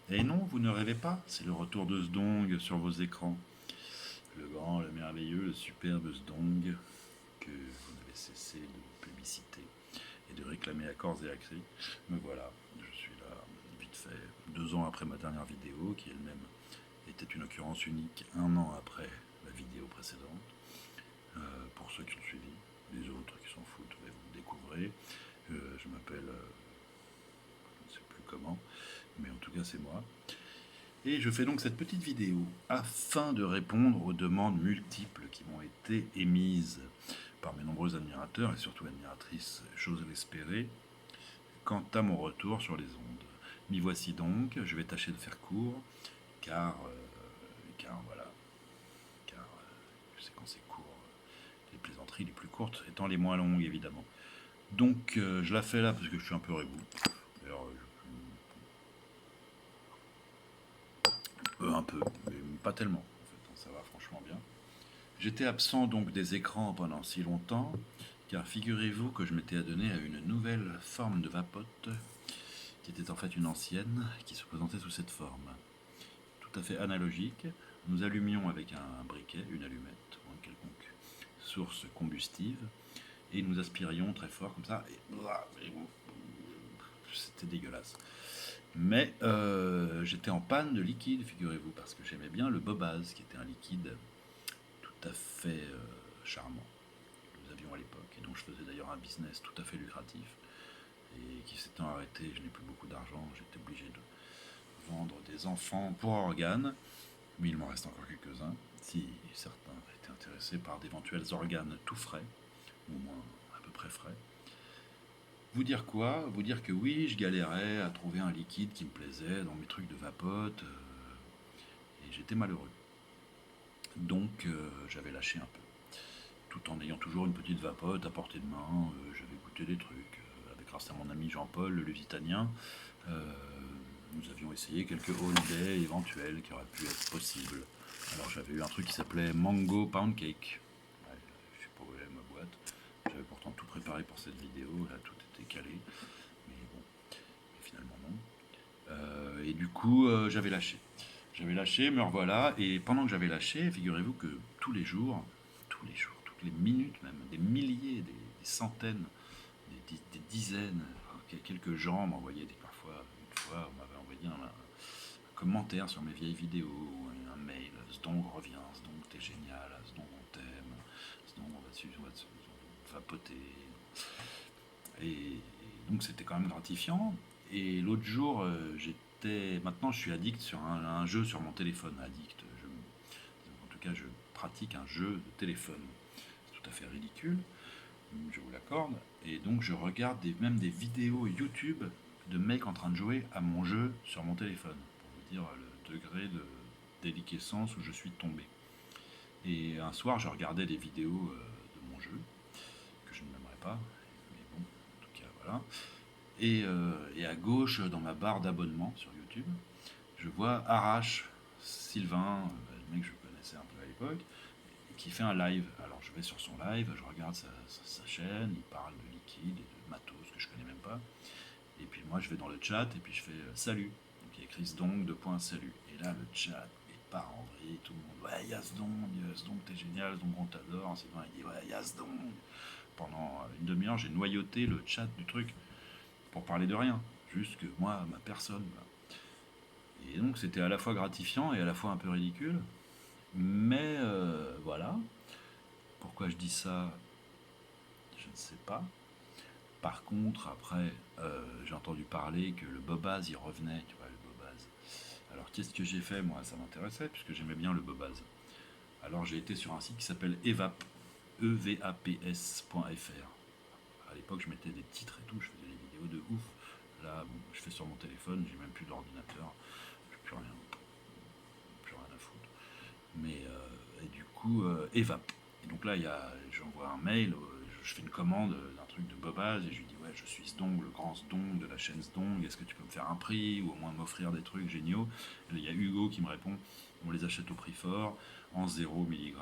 Et non, vous ne rêvez pas, c'est le retour de Zdong sur vos écrans. Le grand, le merveilleux, le superbe Zdong que vous n'avez cessé de publiciter et de réclamer à corps et à cri. Me voilà, je suis là, vite fait, 2 ans après ma dernière vidéo, qui elle-même était une occurrence unique, 1 an après la vidéo précédente. Pour ceux qui ont suivi, les autres qui s'en foutent, vous me découvrez. Je m'appelle, je ne sais plus comment, mais en tout cas c'est moi. Et je fais donc cette petite vidéo afin de répondre aux demandes multiples qui m'ont été émises par mes nombreux admirateurs et surtout admiratrices, j'ose l'espérer, quant à mon retour sur les ondes. M'y voici donc, je vais tâcher de faire court, car voilà, je sais quand c'est court, les plaisanteries les plus courtes étant les moins longues évidemment. Donc je la fais là parce que je suis un peu rebou. D'ailleurs, un peu, mais pas tellement en fait, ça va franchement bien. J'étais absent donc des écrans pendant si longtemps, car figurez-vous que je m'étais adonné à une nouvelle forme de vapote, qui était en fait une ancienne, qui se présentait sous cette forme. Tout à fait analogique, nous allumions avec un briquet, une allumette, ou une quelconque source combustive, et nous aspirions très fort comme ça, et c'était dégueulasse. Mais j'étais en panne de liquide, figurez-vous, parce que j'aimais bien le Bobaz, qui était un liquide tout à fait charmant que nous avions à l'époque, et dont je faisais d'ailleurs un business tout à fait lucratif, et qui s'étant arrêté, je n'ai plus beaucoup d'argent, j'étais obligé de vendre des enfants pour organes, mais il m'en reste encore quelques-uns, si certains étaient intéressés par d'éventuels organes tout frais, ou au moins à peu près frais. Vous dire quoi? Vous dire que oui, je galérais à trouver un liquide qui me plaisait dans mes trucs de vapote, et j'étais malheureux. Donc j'avais lâché un peu, tout en ayant toujours une petite vapote à portée de main. J'avais goûté des trucs. Avec grâce à mon ami Jean-Paul, le Lusitanien, euh, nous avions essayé quelques holidays éventuels qui auraient pu être possibles. Alors j'avais eu un truc qui s'appelait Mango Pound Cake. Ouais, je sais pas où est ma boîte. J'avais pourtant tout préparé pour cette vidéo, là tout était calé. Mais bon, finalement non. Et du coup, j'avais lâché. J'avais lâché, me revoilà. Et pendant que j'avais lâché, figurez-vous que tous les jours, toutes les minutes même, des milliers, des centaines, des dizaines, quelques gens m'envoyaient parfois, une fois, on m'avait envoyé un commentaire sur mes vieilles vidéos, un mail, Zdong revient, Zdong t'es génial, Zdong on t'aime, Zdong on va te vapoter. Et donc c'était quand même gratifiant. Et l'autre jour, maintenant je suis addict sur un jeu sur mon téléphone. Addict, en tout cas je pratique un jeu de téléphone. C'est tout à fait ridicule, je vous l'accorde. Et donc je regarde même des vidéos YouTube de mecs en train de jouer à mon jeu sur mon téléphone, pour vous dire le degré de déliquescence où je suis tombé. Et un soir, je regardais des vidéos de mon jeu, que je ne n'aimerais pas, mais bon, en tout cas, voilà. Et à gauche, dans ma barre d'abonnement sur YouTube, je vois Arash Sylvain, le mec que je connaissais un peu à l'époque, qui fait un live. Alors je vais sur son live, je regarde sa chaîne, il parle de liquide et de matos que je connais même pas. Et puis moi je vais dans le chat et puis je fais salut. Donc il y a écrit Zdong, salut. Et là le chat est part en vrille, tout le monde, ouais, Zdong, t'es génial, Zdong, on t'adore. Sylvain il dit, ouais, Zdong. Pendant une demi-heure, j'ai noyauté le chat du truc pour parler de rien, juste que moi, ma personne. Et donc c'était à la fois gratifiant et à la fois un peu ridicule. Mais voilà. Pourquoi je dis ça, je ne sais pas. Par contre, après, j'ai entendu parler que le Bobaz y revenait, tu vois, le Bobaz. Alors qu'est-ce que j'ai fait, moi? Ça m'intéressait, puisque j'aimais bien le Bobaz. Alors j'ai été sur un site qui s'appelle evap, evaps.fr. À l'époque, je mettais des titres et tout, je faisais des vidéos de ouf. Là, bon, je fais sur mon téléphone, j'ai même plus d'ordinateur, j'ai plus rien à foutre. Mais et du coup, Evap. Et donc là, j'envoie un mail, je fais une commande d'un truc de Bobaz et je lui dis, ouais, je suis Zdong, le grand Zdong de la chaîne Zdong, est-ce que tu peux me faire un prix ou au moins m'offrir des trucs géniaux? Et là, il y a Hugo qui me répond, on les achète au prix fort, en 0 mg,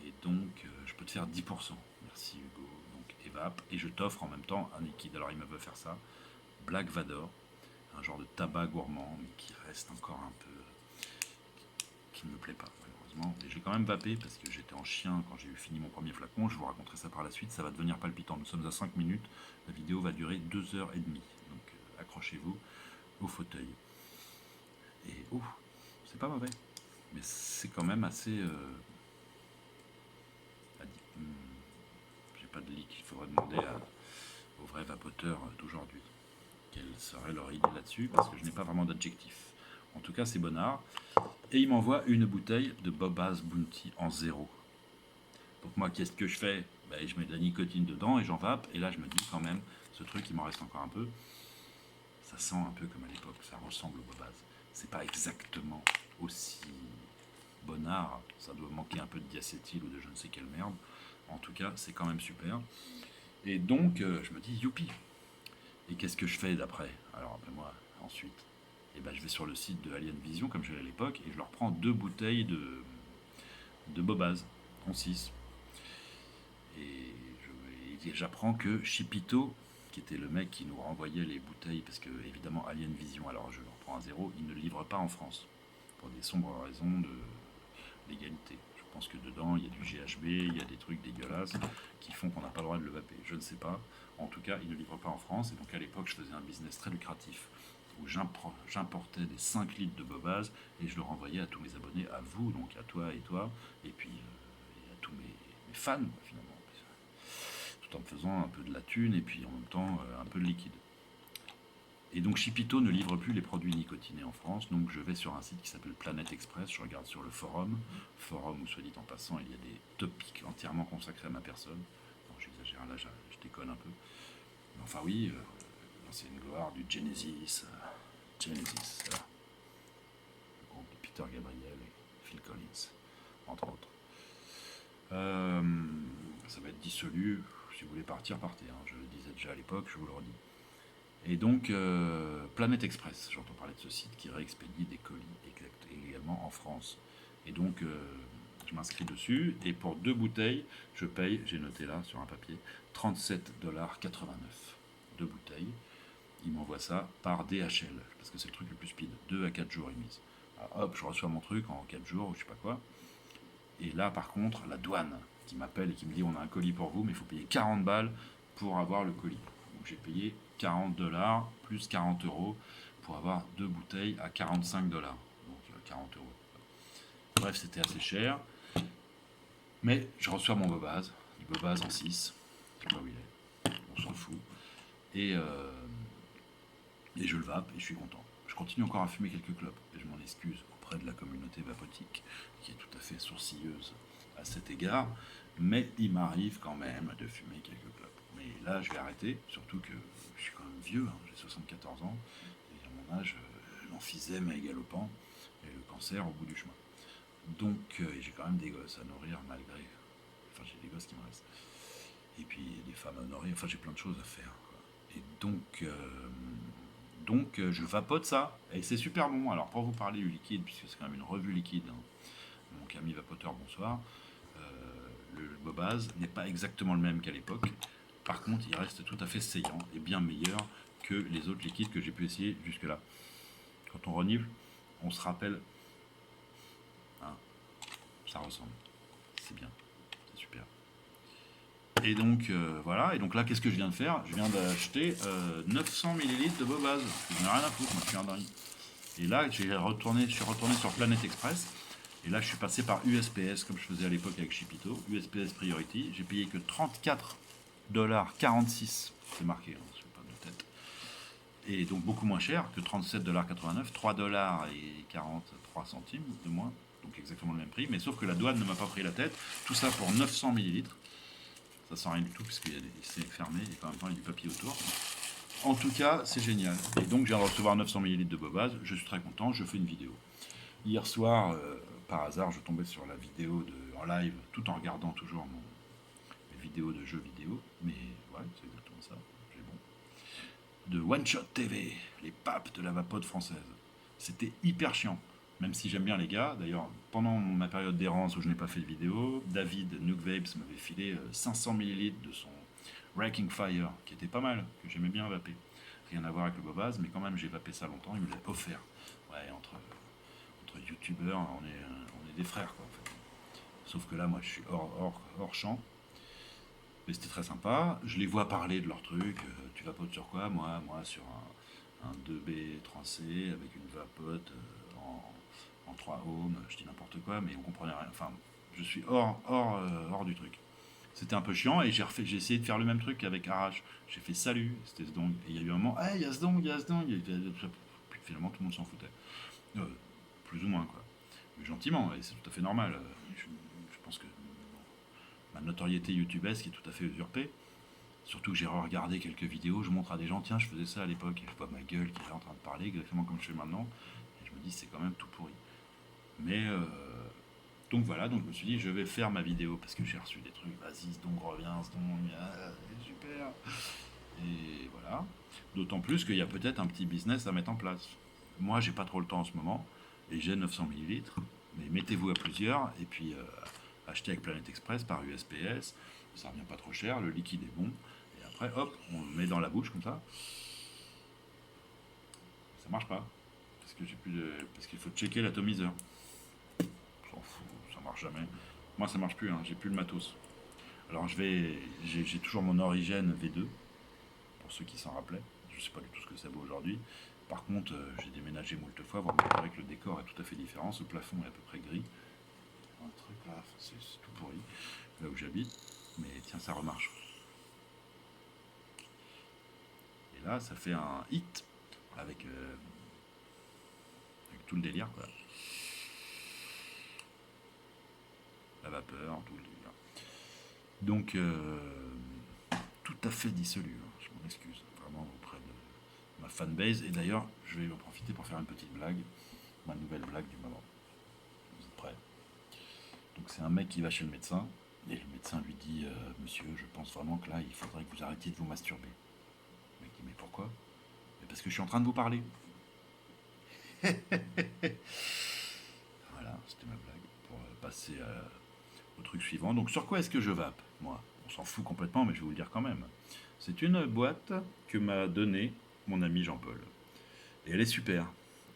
et donc je peux te faire 10%. Merci Hugo. Donc Evap, et je t'offre en même temps un liquide. Alors il me veut faire ça, Black Vador, un genre de tabac gourmand, mais qui reste encore un peu, qui ne me plaît pas malheureusement. Et j'ai quand même vapé parce que j'étais en chien quand j'ai eu fini mon premier flacon. Je vous raconterai ça par la suite, ça va devenir palpitant. Nous sommes à 5 minutes, la vidéo va durer 2h30. Donc accrochez-vous au fauteuil. Et oh, c'est pas mauvais, mais c'est quand même assez... j'ai pas de leak, il faudrait demander aux vrais vapoteurs d'aujourd'hui quelle serait leur idée là-dessus, parce que je n'ai pas vraiment d'adjectif. En tout cas, c'est bonnard. Et il m'envoie une bouteille de Bobaz Bounty en 0. Donc moi, qu'est-ce que je fais? Je mets de la nicotine dedans et j'en vape. Et là, je me dis quand même, ce truc, il m'en reste encore un peu. Ça sent un peu comme à l'époque, ça ressemble au Bobaz. C'est pas exactement aussi bonnard, ça doit manquer un peu de diacétyl ou de je ne sais quelle merde. En tout cas, c'est quand même super. Et donc, je me dis, youpi. Et qu'est-ce que je fais d'après? Alors, moi, ensuite, je vais sur le site de Alien Vision, comme j'allais à l'époque, et je leur prends 2 bouteilles de Bobaz en 6. Et j'apprends que Chipito, qui était le mec qui nous renvoyait les bouteilles, parce que évidemment Alien Vision, alors je le reprends à 0, il ne le livre pas en France, pour des sombres raisons de légalité. Je pense que dedans il y a du GHB, il y a des trucs dégueulasses qui font qu'on n'a pas le droit de le vaper. Je ne sais pas. En tout cas, il ne livre pas en France, et donc à l'époque je faisais un business très lucratif où j'importais des 5 litres de Bobaz et je le renvoyais à tous mes abonnés, à vous, donc à toi, et puis et à tous mes fans finalement, tout en me faisant un peu de la thune et puis en même temps un peu de liquide. Et donc Chipito ne livre plus les produits nicotinés en France, donc je vais sur un site qui s'appelle Planète Express, je regarde sur le forum où soit dit en passant il y a des topics entièrement consacrés à ma personne. Non, j'exagère là, je déconne un peu. Mais enfin oui, l'ancienne gloire du Genesis, le groupe de Peter Gabriel et Phil Collins, entre autres. Ça va être dissolu, si vous voulez partir, partez, hein. Je le disais déjà à l'époque, je vous le redis. Et donc, Planète Express, j'entends parler de ce site qui réexpédie des colis également en France. Et donc, je m'inscris dessus, et pour 2 bouteilles, je paye, j'ai noté là sur un papier, 37,89$. 2 bouteilles. Il m'envoie ça par DHL, parce que c'est le truc le plus speed. 2 à 4 jours émise. Alors, hop, je reçois mon truc en 4 jours, ou je sais pas quoi. Et là, par contre, la douane qui m'appelle et qui me dit on a un colis pour vous, mais il faut payer 40 balles pour avoir le colis. Donc j'ai payé 40$ plus 40€ pour avoir 2 bouteilles à 45$. Donc 40€. Bref, c'était assez cher. Mais je reçois mon Bobaz, du Bobaz en 6. Je sais pas où il est. On s'en fout. Et je le vape et je suis content. Je continue encore à fumer quelques clopes et je m'en excuse auprès de la communauté vapotique qui est tout à fait sourcilleuse à cet égard, mais il m'arrive quand même de fumer quelques clopes. Mais là, je vais arrêter, surtout que je suis quand même vieux, hein, j'ai 74 ans, et à mon âge, l'emphysème est galopant et le cancer au bout du chemin. Donc, j'ai quand même des gosses à nourrir malgré... Enfin, j'ai des gosses qui me restent. Et puis, des femmes à nourrir, enfin, j'ai plein de choses à faire, quoi. Et donc, je vapote ça, et c'est super bon. Alors, pour vous parler du liquide, puisque c'est quand même une revue liquide, hein, mon ami vapoteur, bonsoir, le Bobaz n'est pas exactement le même qu'à l'époque. Par contre, il reste tout à fait saillant et bien meilleur que les autres liquides que j'ai pu essayer jusque-là. Quand on renifle, on se rappelle, hein, ça ressemble. C'est bien, c'est super. Et donc, voilà. Et donc là, qu'est-ce que je viens de faire? Je viens d'acheter 900 ml de Bobaz. Je n'ai rien à foutre, moi, je suis un dingue. Et là, je suis retourné sur Planète Express. Et là, je suis passé par USPS, comme je faisais à l'époque avec Chipito. USPS Priority. J'ai payé que 34,46$. C'est marqué, hein, je ne fais pas de tête. Et donc beaucoup moins cher que 37,89$. 3,43$ de moins. Donc exactement le même prix. Mais sauf que la douane ne m'a pas pris la tête. Tout ça pour 900 ml. Ça sent rien du tout, parce que c'est fermé et en même temps il y a du papier autour. En tout cas, c'est génial. Et donc, je viens de recevoir 900 ml de Bobaz. Je suis très content. Je fais une vidéo. Hier soir, par hasard, je tombais sur la vidéo en live, tout en regardant toujours mes vidéos de jeux vidéo. Mais ouais, c'est exactement ça. C'est bon. De One Shot TV, les papes de la vapote française. C'était hyper chiant. Même si j'aime bien les gars. D'ailleurs, pendant ma période d'errance où je n'ai pas fait de vidéo, David Nuke Vapes m'avait filé 500 ml de son Wrecking Fire, qui était pas mal, que j'aimais bien vaper. rien à voir avec le Bobaz, mais quand même j'ai vapé ça longtemps, il me l'a offert. Ouais, entre youtubeurs, on est des frères quoi en fait. Sauf que là, moi je suis hors champ. Mais c'était très sympa. Je les vois parler de leur truc. Tu vapotes sur quoi? Moi sur un 2B3C avec une vapote en 3 ohms. Je dis n'importe quoi, mais on comprenait rien. Enfin, je suis hors du truc. C'était un peu chiant et j'ai essayé de faire le même truc avec Arrache. J'ai fait salut, c'était Zdong. Et il y a eu un moment, ah, il y a Zdong, il y a Zdong. Puis finalement, tout le monde s'en foutait. Euh, Plus ou moins, quoi. Mais gentiment, et c'est tout à fait normal. Je pense que ma notoriété youtubesque est tout à fait usurpée. Surtout que j'ai regardé quelques vidéos, je montre à des gens, tiens, je faisais ça à l'époque, et je vois ma gueule qui est là en train de parler, exactement comme je fais maintenant, et je me dis, c'est quand même tout pourri. Mais, donc voilà, donc je me suis dit, je vais faire ma vidéo, parce que j'ai reçu des trucs, vas-y, Zdong revient, Zdong, super. Et voilà. D'autant plus qu'il y a peut-être un petit business à mettre en place. Moi, j'ai pas trop le temps en ce moment, et j'ai 900 millilitres, mais mettez-vous à plusieurs, et puis achetez avec Planet Express par USPS, ça revient pas trop cher, le liquide est bon, et après, hop, on le met dans la bouche comme ça. Ça marche pas, parce que j'ai plus de, parce qu'il faut checker l'atomiseur. On s'en fout, ça marche jamais. Moi, ça marche plus, hein, j'ai plus le matos. Alors j'ai toujours mon Origène V2, pour ceux qui s'en rappelaient. Je sais pas du tout ce que ça vaut aujourd'hui. Par contre, j'ai déménagé moult fois, vous remarquerez que le décor est tout à fait différent. Ce plafond est à peu près gris. Un truc là, c'est tout pourri, là où j'habite. Mais tiens, ça remarche. Et là, ça fait un hit avec, avec tout le délire, quoi. La vapeur, tout le délire. Donc, tout à fait dissolu. Hein. Je m'en excuse vraiment auprès de ma fanbase. Et d'ailleurs, je vais en profiter pour faire une petite blague. Ma nouvelle blague du moment. Vous êtes prêts? Donc c'est un mec qui va chez le médecin. Et le médecin lui dit, monsieur, je pense vraiment que là, il faudrait que vous arrêtiez de vous masturber. Le mec dit, mais pourquoi? Mais parce que je suis en train de vous parler. Voilà, c'était ma blague. Pour passer au truc suivant. Donc sur quoi est-ce que je vape? Moi, on s'en fout complètement, mais je vais vous le dire quand même. C'est une boîte que m'a donnée mon ami Jean-Paul. Et elle est super.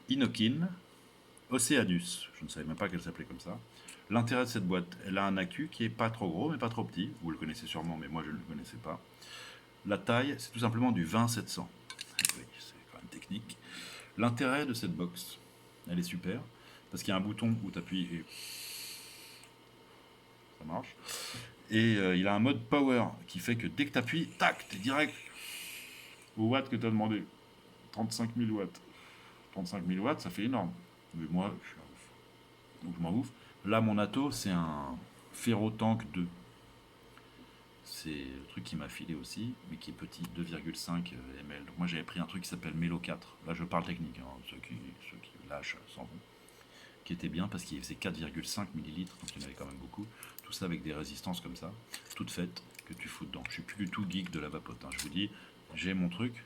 Inokin Oceanus. Je ne savais même pas qu'elle s'appelait comme ça. L'intérêt de cette boîte, elle a un accu qui est pas trop gros, mais pas trop petit. Vous le connaissez sûrement, mais moi je ne le connaissais pas. La taille, c'est tout simplement du 20-700. Oui, c'est quand même technique. L'intérêt de cette box, elle est super, parce qu'il y a un bouton où tu appuies et ça marche. Et il a un mode power qui fait que dès que tu appuies, tac, t'es direct au watt que tu as demandé. 35 000 watts. 35 000 watts, ça fait énorme. Mais moi, je suis un ouf. Donc je m'en ouf. Là, mon Atto, c'est un Ferrotank 2. C'est le truc qui m'a filé aussi, mais qui est petit, 2,5 ml. Donc moi, j'avais pris un truc qui s'appelle Melo 4. Là, je parle technique, hein, ceux qui lâchent s'en vont. Qui était bien parce qu'il faisait 4,5 millilitres, donc il y en avait quand même beaucoup. Tout ça avec des résistances comme ça, toutes faites, que tu fous dedans. Je suis plus du tout geek de la vapote. Hein. Je vous dis, j'ai mon truc,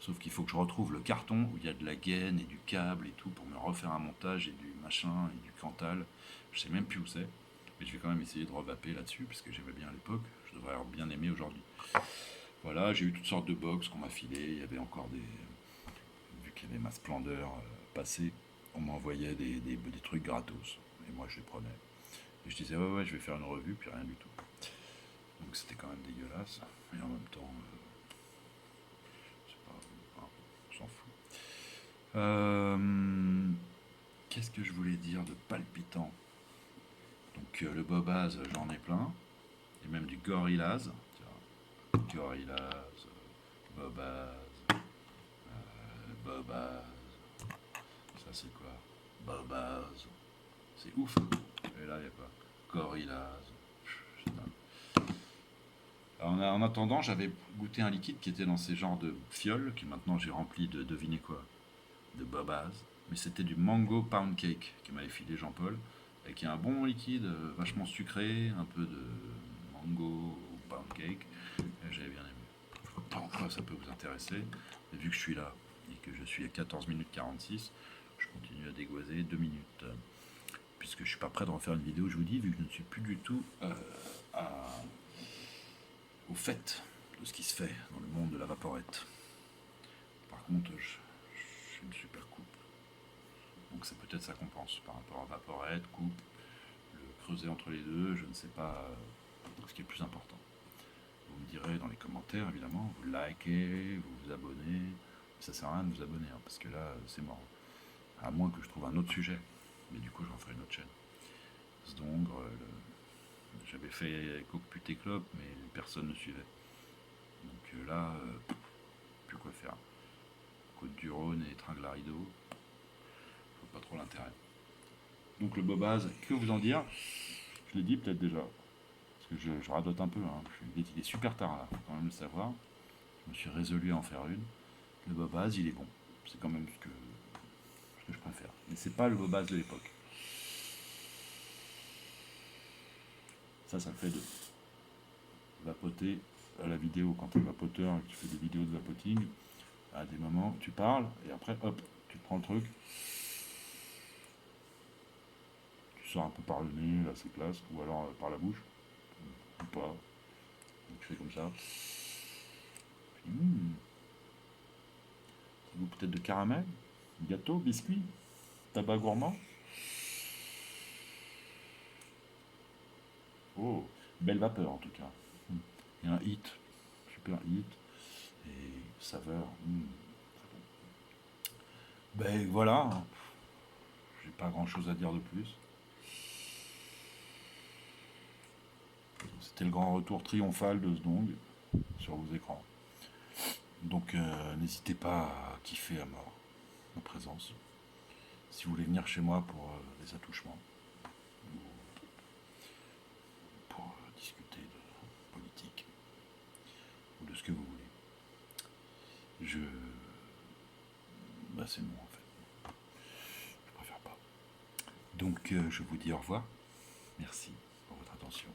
sauf qu'il faut que je retrouve le carton où il y a de la gaine et du câble et tout pour me refaire un montage et du machin et du Cantal. Je sais même plus où c'est, mais je vais quand même essayer de revaper là-dessus parce que j'aimais bien à l'époque. Je devrais avoir bien aimé aujourd'hui. Voilà, j'ai eu toutes sortes de box qu'on m'a filé. Il y avait encore des, vu qu'il y avait ma splendeur passée, on m'envoyait des trucs gratos. Et moi, je les prenais. Et je disais, ouais, je vais faire une revue, puis rien du tout. Donc c'était quand même dégueulasse. Et en même temps, c'est pas, on s'en fout. Qu'est-ce que je voulais dire de palpitant? Donc le Bobaz, j'en ai plein. Et même du Gorillaz. Tiens, Gorillaz, Bobaz, Bobaz. Ça c'est quoi? Bobaz. C'est ouf. Et là, il y a quoi? Gorillaz. En attendant, j'avais goûté un liquide qui était dans ces genres de fioles, que maintenant j'ai rempli de, devinez quoi? De Bobaz. Mais c'était du Mango Pound Cake qui m'avait filé Jean-Paul. Et qui est un bon liquide, vachement sucré, un peu de mango pound cake. Et j'avais bien aimé. Pourquoi ça peut vous intéresser? Et vu que je suis là et que je suis à 14 minutes 46, je continue à dégoiser 2 minutes. Puisque je suis pas prêt de refaire une vidéo, je vous dis, vu que je ne suis plus du tout au fait de ce qui se fait dans le monde de la vaporette. contre, j'ai une super coupe. Donc c'est peut-être ça compense par rapport à Vaporette, coupe, le creuset entre les deux, je ne sais pas ce qui est le plus important. Vous me direz dans les commentaires, évidemment, vous likez, vous vous abonnez. Ça sert à rien de vous abonner, hein, parce que là, c'est mort. À moins que je trouve un autre sujet. Mais du coup, j'en ferai une autre chaîne. Zdongre, j'avais fait Cockput et Clope, mais personne ne suivait. Donc là, plus quoi faire. Côte du Rhône et Tringle à rideau, je vois pas trop l'intérêt. Donc le Bobaz, que vous en dire? Je l'ai dit peut-être déjà, parce que je radote un peu, hein. Il est super tard là, faut quand même le savoir. Je me suis résolu à en faire une. Le Bobaz, il est bon. C'est quand même ce que je préfère. Mais c'est pas le Bobaz de l'époque. Ça le fait deux. Vapoter à la vidéo, quand tu es vapoteur et que tu fais des vidéos de vapoting, à des moments, tu parles, et après, hop, tu prends le truc, tu sors un peu par le nez, là c'est classe, ou alors par la bouche, ou pas. Donc tu fais comme ça. Ça goût peut-être de caramel, gâteau, biscuit, tabac gourmand. Oh, belle vapeur en tout cas. Il y a un hit, super hit, et saveur. Ben voilà, j'ai pas grand chose à dire de plus. C'était le grand retour triomphal de Zdong sur vos écrans. Donc n'hésitez pas à kiffer à mort ma présence. Si vous voulez venir chez moi pour des attouchements, ou pour discuter de politique, ou de ce que vous voulez. Bah c'est non en fait. Je préfère pas. Donc je vous dis au revoir. Merci pour votre attention.